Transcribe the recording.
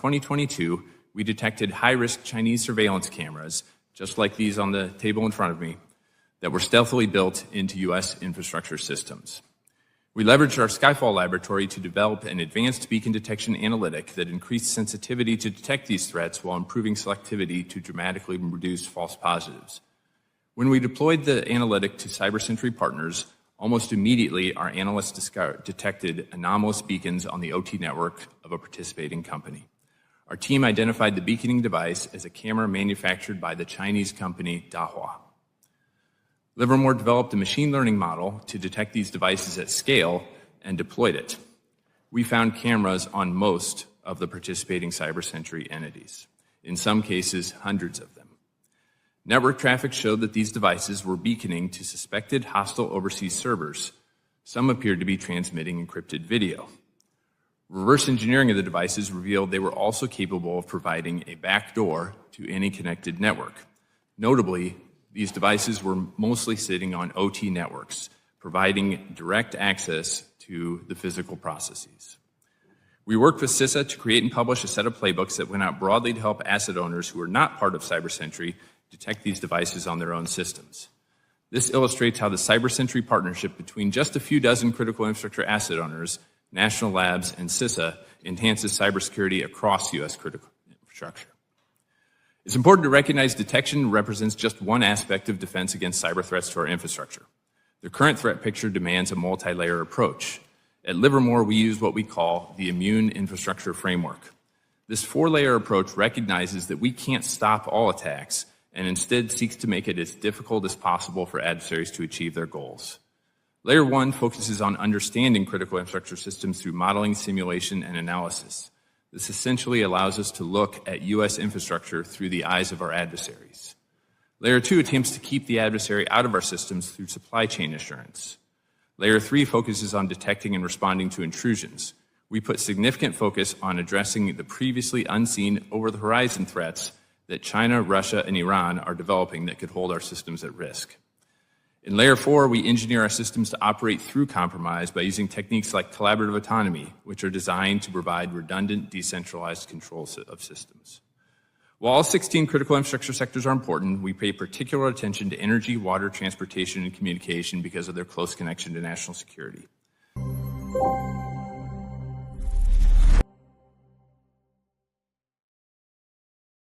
2022, we detected high-risk Chinese surveillance cameras, just like these on the table in front of me, that were stealthily built into U.S. infrastructure systems. We leveraged our Skyfall laboratory to develop an advanced beacon detection analytic that increased sensitivity to detect these threats while improving selectivity to dramatically reduce false positives. When we deployed the analytic to CyberSentry partners, almost immediately our analysts detected anomalous beacons on the OT network of a participating company. Our team identified the beaconing device as a camera manufactured by the Chinese company Dahua. Livermore developed a machine learning model to detect these devices at scale and deployed it. We found cameras on most of the participating CyberSentry entities, in some cases hundreds of them. Network traffic showed that these devices were beaconing to suspected hostile overseas servers. Some appeared to be transmitting encrypted video. Reverse engineering of the devices revealed they were also capable of providing a backdoor to any connected network. Notably, these devices were mostly sitting on OT networks, providing direct access to the physical processes. We worked with CISA to create and publish a set of playbooks that went out broadly to help asset owners who are not part of CyberSentry detect these devices on their own systems. This illustrates how the CyberSentry partnership between just a few dozen critical infrastructure asset owners, national labs, and CISA enhances cybersecurity across U.S. critical infrastructure. It's important to recognize detection represents just one aspect of defense against cyber threats to our infrastructure. The current threat picture demands a multi-layer approach. At Livermore, we use what we call the immune infrastructure framework. This four-layer approach recognizes that we can't stop all attacks and instead seeks to make it as difficult as possible for adversaries to achieve their goals. Layer 1 focuses on understanding critical infrastructure systems through modeling, simulation, and analysis. This essentially allows us to look at U.S. infrastructure through the eyes of our adversaries. Layer 2 attempts to keep the adversary out of our systems through supply chain assurance. Layer 3 focuses on detecting and responding to intrusions. We put significant focus on addressing the previously unseen over-the-horizon threats that China, Russia, and Iran are developing that could hold our systems at risk. In Layer 4, we engineer our systems to operate through compromise by using techniques like collaborative autonomy, which are designed to provide redundant, decentralized control of systems. While all 16 critical infrastructure sectors are important, we pay particular attention to energy, water, transportation, and communication because of their close connection to national security.